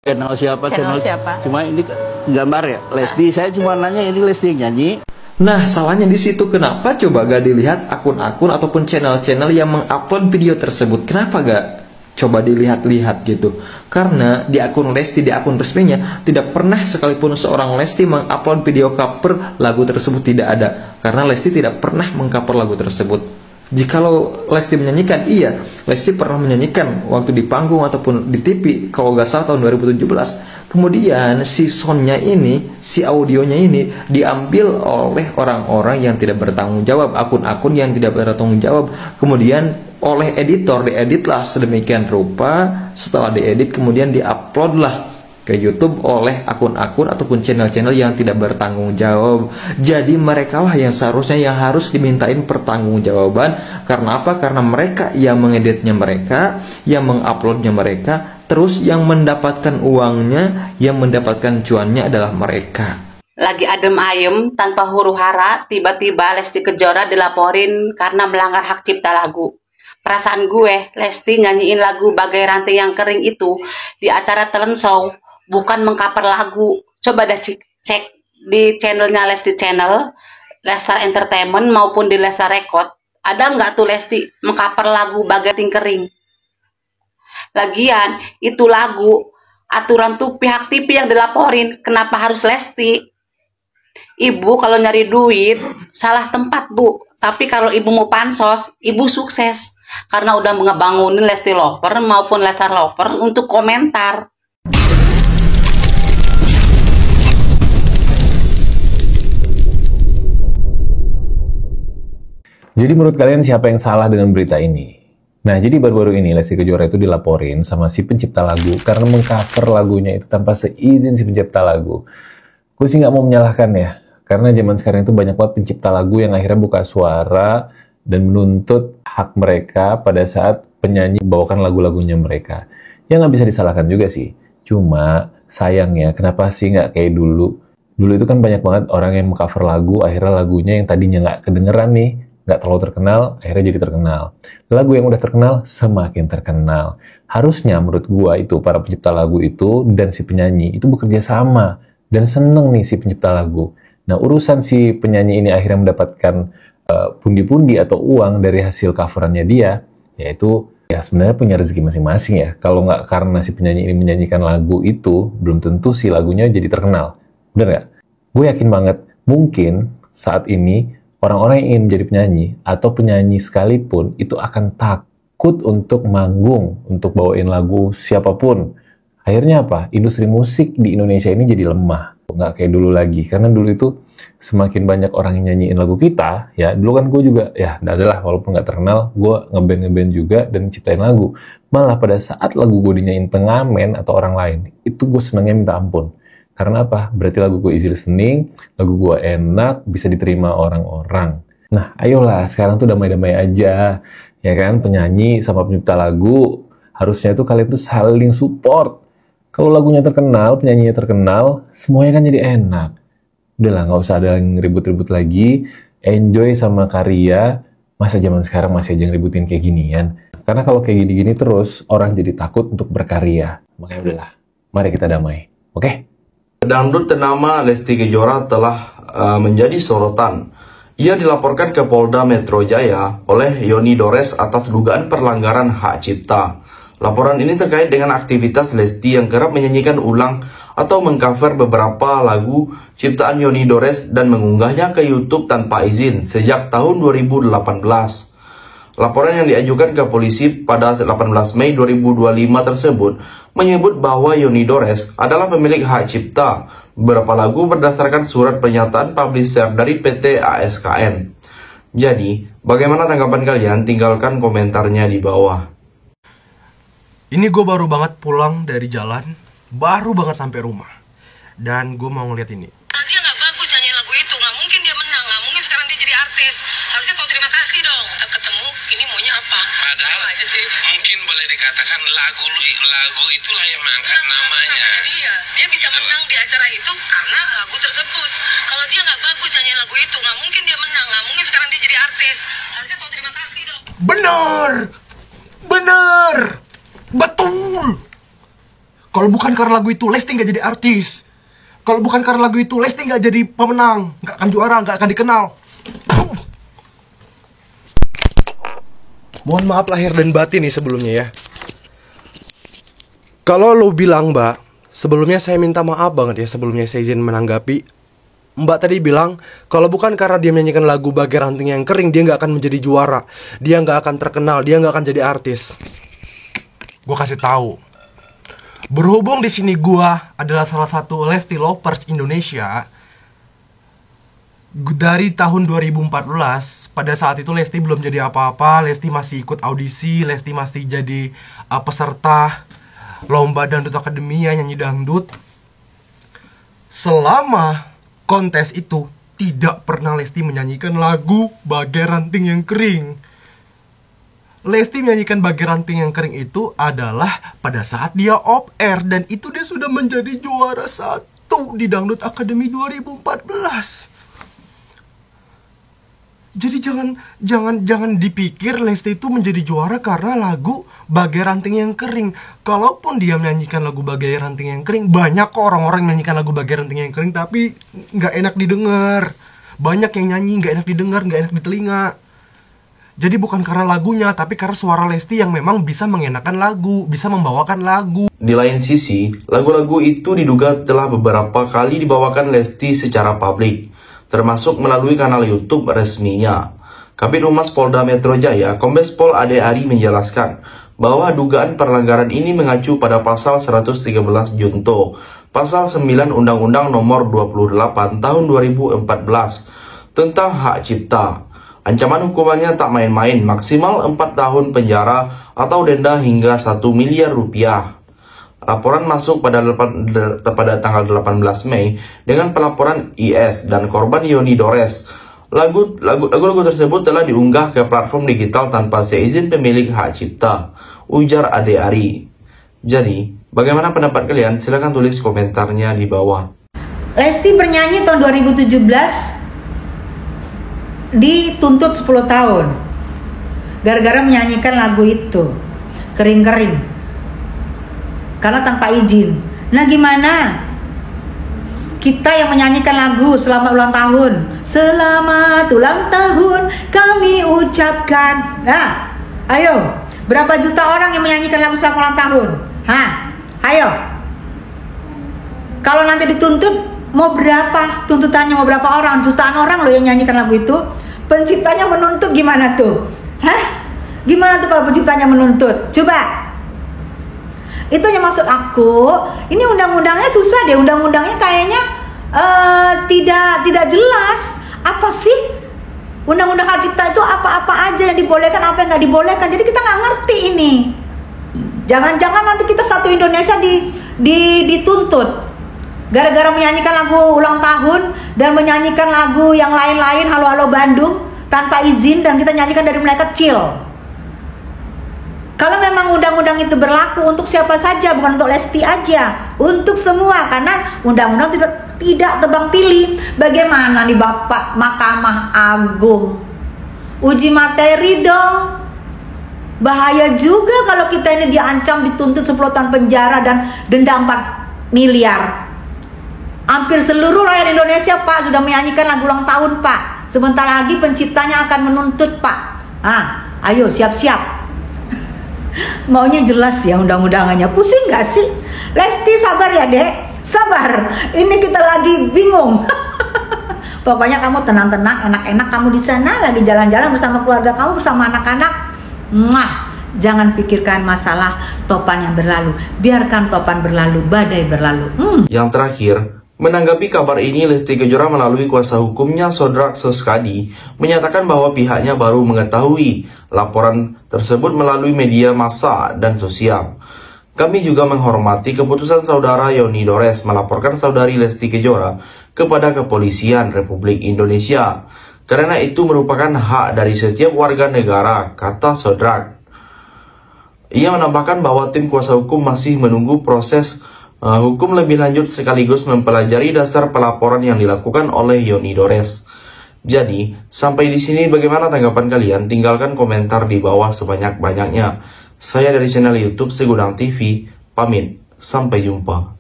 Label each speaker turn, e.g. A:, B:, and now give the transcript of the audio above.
A: Channel siapa?
B: Channel siapa?
A: Cuma ini gambar ya, Lesti. Saya cuma nanya ini Lesti yang nyanyi.
C: Nah, salahnya di situ. Kenapa coba gak dilihat akun-akun ataupun channel-channel yang mengupload video tersebut? Kenapa gak coba dilihat-lihat gitu? Karena di akun Lesti, di akun resminya, tidak pernah sekalipun seorang Lesti mengupload video cover lagu tersebut, tidak ada. Karena Lesti tidak pernah mengcover lagu tersebut. Jikalau Lesti menyanyikan, iya, Lesti pernah menyanyikan waktu di panggung ataupun di TV, kalau nggak salah tahun 2017. Kemudian si soundnya ini, si audionya ini diambil oleh orang-orang yang tidak bertanggung jawab, akun-akun yang tidak bertanggung jawab. Kemudian oleh editor dieditlah sedemikian rupa. Setelah diedit kemudian diuploadlah ke YouTube oleh akun-akun ataupun channel-channel yang tidak bertanggung jawab. Jadi mereka lah yang seharusnya yang harus dimintain pertanggungjawaban. Karena apa? Karena mereka yang mengeditnya, mereka yang menguploadnya, mereka, terus yang mendapatkan uangnya, yang mendapatkan cuannya adalah mereka.
D: Lagi adem ayem tanpa huru hara, tiba-tiba Lesti Kejora dilaporin karena melanggar hak cipta lagu. Perasaan gue, Lesti nyanyiin lagu Bagai Rantai Yang Kering itu di acara talent show, bukan mengcover lagu. Coba dah cek di channelnya Lesti Channel, Lestar Entertainment maupun di Lestar Record. Ada nggak tuh Lesti mengcover lagu Bagai Rantai Kering? Lagian, itu lagu, aturan tuh pihak TV yang dilaporin. Kenapa harus Lesti? Ibu kalau nyari duit, salah tempat Bu. Tapi kalau ibu mau pansos, ibu sukses. Karena udah ngebangunin Lesti Lover maupun Lestar Lover untuk komentar.
E: Jadi menurut kalian siapa yang salah dengan berita ini? Nah, jadi baru-baru ini Lesti Kejora itu dilaporin sama si pencipta lagu karena mengcover lagunya itu tanpa seizin si pencipta lagu. Gue sih nggak mau menyalahkan ya, karena zaman sekarang itu banyak banget pencipta lagu yang akhirnya buka suara dan menuntut hak mereka pada saat penyanyi membawakan lagu-lagunya mereka. Ya nggak bisa disalahkan juga sih. Cuma sayangnya kenapa sih nggak kayak dulu? Dulu itu kan banyak banget orang yang mengcover lagu, akhirnya lagunya yang tadinya nggak kedengeran nih, nggak terlalu terkenal, akhirnya jadi terkenal. Lagu yang udah terkenal semakin terkenal. Harusnya menurut gua itu para pencipta lagu itu dan si penyanyi itu bekerja sama dan seneng nih si pencipta lagu. Nah, urusan si penyanyi ini akhirnya mendapatkan pundi-pundi atau uang dari hasil coverannya dia, yaitu ya sebenarnya punya rezeki masing-masing ya. Kalau nggak karena si penyanyi ini menyanyikan lagu itu, belum tentu si lagunya jadi terkenal. Bener nggak? Gue yakin banget, mungkin saat ini orang-orang yang ingin menjadi penyanyi atau penyanyi sekalipun itu akan takut untuk manggung, untuk bawain lagu siapapun. Akhirnya apa? Industri musik di Indonesia ini jadi lemah. Nggak kayak dulu lagi. Karena dulu itu semakin banyak orang yang nyanyiin lagu kita, ya dulu kan gue juga, ya adalah walaupun nggak terkenal, gue ngeband juga dan ciptain lagu. Malah pada saat lagu gue dinyanyiin pengamen atau orang lain, itu gue senangnya minta ampun. Karena apa? Berarti lagu gue easy listening, lagu gue enak, bisa diterima orang-orang. Nah, ayolah sekarang tuh damai-damai aja, ya kan? Penyanyi sama pencipta lagu, harusnya itu kalian tuh saling support. Kalau lagunya terkenal, penyanyinya terkenal, semuanya kan jadi enak. Udahlah, nggak usah ada yang ribut-ribut lagi, enjoy sama karya. Masa zaman sekarang masih aja ngeributin kayak ginian? Karena kalau kayak gini-gini terus, orang jadi takut untuk berkarya. Makanya udahlah, mari kita damai. Oke?
F: Dangdut ternama Lesti Kejora telah menjadi sorotan. Ia dilaporkan ke Polda Metro Jaya oleh Yoni Dores atas dugaan pelanggaran hak cipta. Laporan ini terkait dengan aktivitas Lesti yang kerap menyanyikan ulang atau mengcover beberapa lagu ciptaan Yoni Dores dan mengunggahnya ke YouTube tanpa izin sejak tahun 2018. Laporan yang diajukan ke polisi pada 18 Mei 2025 tersebut menyebut bahwa Yoni Dores adalah pemilik hak cipta beberapa lagu berdasarkan surat pernyataan publisher dari PT ASKN. Jadi, bagaimana tanggapan kalian? Tinggalkan komentarnya di bawah.
G: Ini gue baru banget pulang dari jalan, baru banget sampai rumah, dan gue mau ngeliat ini.
H: Dia nggak bagus nyanyiin lagu itu, nggak mungkin dia menang, nggak mungkin sekarang dia jadi artis. Harusnya kau terima kasih dong. Udah ketemu, ini maunya apa?
I: Padahal aja sih. Mungkin boleh dikatakan lagu itulah yang mengangkat namanya.
H: Dia bisa menang di acara itu karena lagu tersebut. Kalau dia nggak bagus nyanyiin lagu itu, nggak mungkin dia menang, nggak mungkin sekarang dia jadi artis. Harusnya kau terima kasih dong.
G: Bener, betul. Kalau bukan karena lagu itu, Lesti nggak jadi artis. Kalau bukan karena lagu itu, Lesti nggak jadi pemenang, nggak akan juara, nggak akan dikenal. Mohon maaf lahir dan batin nih sebelumnya ya. Kalau lo bilang Mbak, sebelumnya saya minta maaf banget ya, sebelumnya saya izin menanggapi. Mbak tadi bilang, kalau bukan karena dia menyanyikan lagu Bagai Ranting yang Kering, dia nggak akan menjadi juara, dia nggak akan terkenal, dia nggak akan jadi artis. Gue kasih tahu, berhubung di sini gue adalah salah satu Lesti Lovers Indonesia. Dari tahun 2014, pada saat itu Lesti belum jadi apa-apa, Lesti masih ikut audisi, Lesti masih jadi peserta Lomba Dangdut Akademia nyanyi dangdut. Selama kontes itu tidak pernah Lesti menyanyikan lagu Bagai Ranting yang Kering. Lesti menyanyikan Bagai Ranting yang Kering itu adalah pada saat dia off air, dan itu dia sudah menjadi juara 1 di Dangdut Akademi 2014. Jadi jangan dipikir Lesti itu menjadi juara karena lagu Bagai Ranting yang Kering. Kalaupun dia menyanyikan lagu Bagai Ranting yang Kering, banyak kok orang-orang menyanyikan lagu Bagai Ranting yang Kering tapi nggak enak didengar. Banyak yang nyanyi nggak enak didengar, nggak enak di telinga. Jadi bukan karena lagunya, tapi karena suara Lesti yang memang bisa mengenakan lagu, bisa membawakan lagu.
F: Di lain sisi, lagu-lagu itu diduga telah beberapa kali dibawakan Lesti secara publik, termasuk melalui kanal YouTube resminya. Kabid Humas Polda Metro Jaya, Kombes Pol Ade Ari menjelaskan bahwa dugaan pelanggaran ini mengacu pada pasal 113 Junto, pasal 9 Undang-Undang Nomor 28 Tahun 2014 tentang Hak Cipta. Ancaman hukumannya tak main-main, maksimal 4 tahun penjara atau denda hingga 1 miliar rupiah. Laporan masuk pada tanggal 18 Mei dengan pelaporan IS dan korban Yoni Dores. Lagu-lagu tersebut telah diunggah ke platform digital tanpa seizin pemilik hak cipta, ujar Ade Ari. Jadi, bagaimana pendapat kalian? Silahkan tulis komentarnya di bawah.
B: Lesti bernyanyi tahun 2017 dituntut 10 tahun gara-gara menyanyikan lagu itu, Kering-Kering, karena tanpa izin. Nah gimana kita yang menyanyikan lagu selamat ulang tahun, selamat ulang tahun kami ucapkan. Nah ayo, berapa juta orang yang menyanyikan lagu selamat ulang tahun? Hah? Ayo, kalau nanti dituntut mau berapa tuntutannya, mau berapa orang? Jutaan orang loh yang nyanyikan lagu itu. Penciptanya menuntut gimana tuh? Hah? Gimana tuh kalau penciptanya menuntut? Coba. Itu yang maksud aku, ini undang-undangnya susah deh, undang-undangnya kayaknya tidak jelas. Apa sih undang-undang hak cipta itu, apa-apa aja yang dibolehkan, apa yang nggak dibolehkan. Jadi kita nggak ngerti ini. Jangan-jangan nanti kita satu Indonesia dituntut gara-gara menyanyikan lagu ulang tahun dan menyanyikan lagu yang lain-lain, Halo Halo Bandung, tanpa izin, dan kita nyanyikan dari mulai kecil. Kalau memang undang-undang itu berlaku untuk siapa saja, bukan untuk Lesti aja, untuk semua, karena undang-undang tidak tebang pilih. Bagaimana nih Bapak Mahkamah Agung? Uji materi dong. Bahaya juga kalau kita ini diancam dituntut 10 tahun penjara dan denda 4 miliar. Hampir seluruh rakyat Indonesia Pak sudah menyanyikan lagu ulang tahun Pak. Sebentar lagi penciptanya akan menuntut Pak. Ayo siap-siap. Maunya jelas ya undang-undangannya. Pusing gak sih? Lesti sabar ya Dek, sabar. Ini kita lagi bingung. Pokoknya kamu tenang-tenang, enak-enak kamu di sana lagi jalan-jalan bersama keluarga kamu, bersama anak-anak. Jangan pikirkan masalah topan yang berlalu. Biarkan topan berlalu, badai berlalu.
F: Yang terakhir, menanggapi kabar ini, Lesti Kejora melalui kuasa hukumnya Sodrak Soskadi menyatakan bahwa pihaknya baru mengetahui laporan tersebut melalui media massa dan sosial. Kami juga menghormati keputusan saudara Yoni Dores melaporkan saudari Lesti Kejora kepada Kepolisian Republik Indonesia, karena itu merupakan hak dari setiap warga negara, kata Sodrak. Ia menambahkan bahwa tim kuasa hukum masih menunggu proses hukum lebih lanjut sekaligus mempelajari dasar pelaporan yang dilakukan oleh Yoni Dores. Jadi, sampai di sini bagaimana tanggapan kalian? Tinggalkan komentar di bawah sebanyak-banyaknya. Saya dari channel YouTube Segudang TV, pamit. Sampai jumpa.